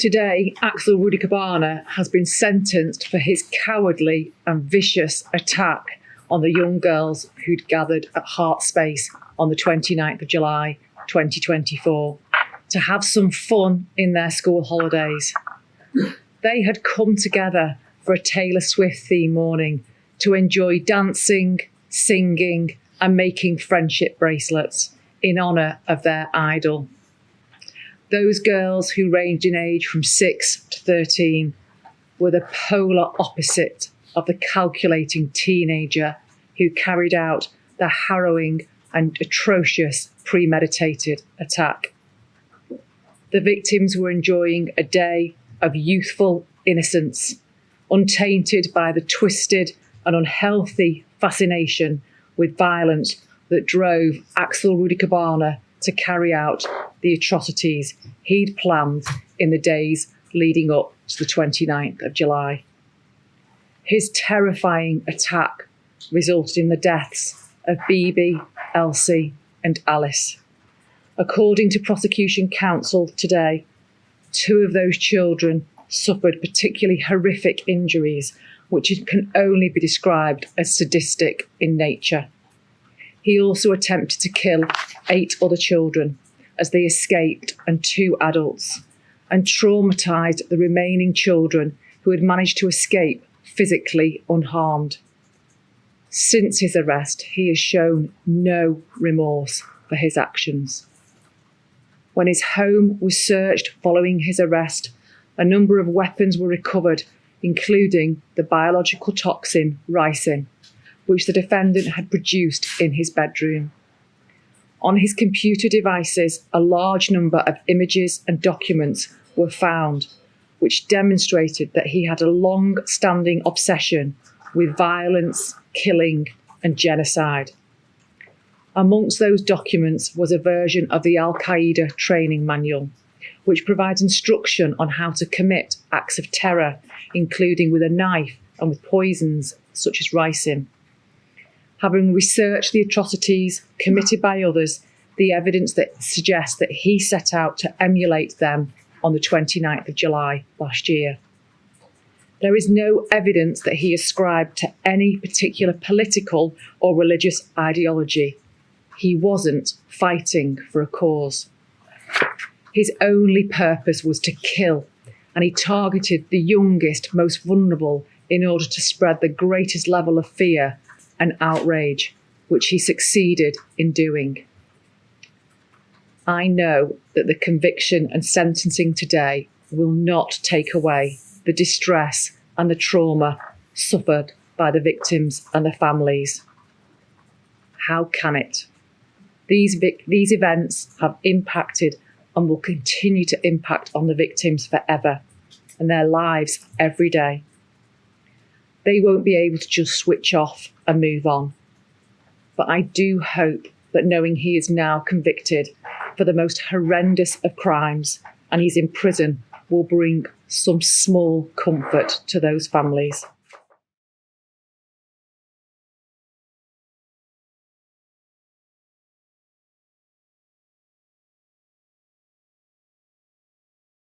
Today, Axel Rudakubana has been sentenced for his cowardly and vicious attack on the young girls who'd gathered at Heart Space on the 29th of July 2024 to have some fun in their school holidays. They had come together for a Taylor Swift theme morning to enjoy dancing, singing and making friendship bracelets in honour of their idol. Those girls, who ranged in age from 6 to 13, were the polar opposite of the calculating teenager who carried out the harrowing and atrocious premeditated attack. The victims were enjoying a day of youthful innocence, untainted by the twisted and unhealthy fascination with violence that drove Axel Rudakubana to carry out the atrocities he'd planned in the days leading up to the 29th of July. His terrifying attack resulted in the deaths of Bibi, Elsie and Alice. According to prosecution counsel today, 2 of those children suffered particularly horrific injuries which can only be described as sadistic in nature. He also attempted to kill 8 other children as they escaped, and 2 adults, and traumatised the remaining children who had managed to escape physically unharmed. Since his arrest, he has shown no remorse for his actions. When his home was searched following his arrest, a number of weapons were recovered, including the biological toxin ricin, which the defendant had produced in his bedroom. On his computer devices, a large number of images and documents were found, which demonstrated that he had a long-standing obsession with violence, killing, and genocide. Amongst those documents was a version of the Al-Qaeda training manual, which provides instruction on how to commit acts of terror, including with a knife and with poisons such as ricin. Having researched the atrocities committed by others, the evidence that suggests that he set out to emulate them on the 29th of July last year. There is no evidence that he ascribed to any particular political or religious ideology. He wasn't fighting for a cause. His only purpose was to kill, and he targeted the youngest, most vulnerable in order to spread the greatest level of fear and outrage, which he succeeded in doing. I know that the conviction and sentencing today will not take away the distress and the trauma suffered by the victims and their families. How can it? These events have impacted and will continue to impact on the victims forever and their lives every day. They won't be able to just switch off and move on. But I do hope that knowing he is now convicted for the most horrendous of crimes and he's in prison will bring some small comfort to those families.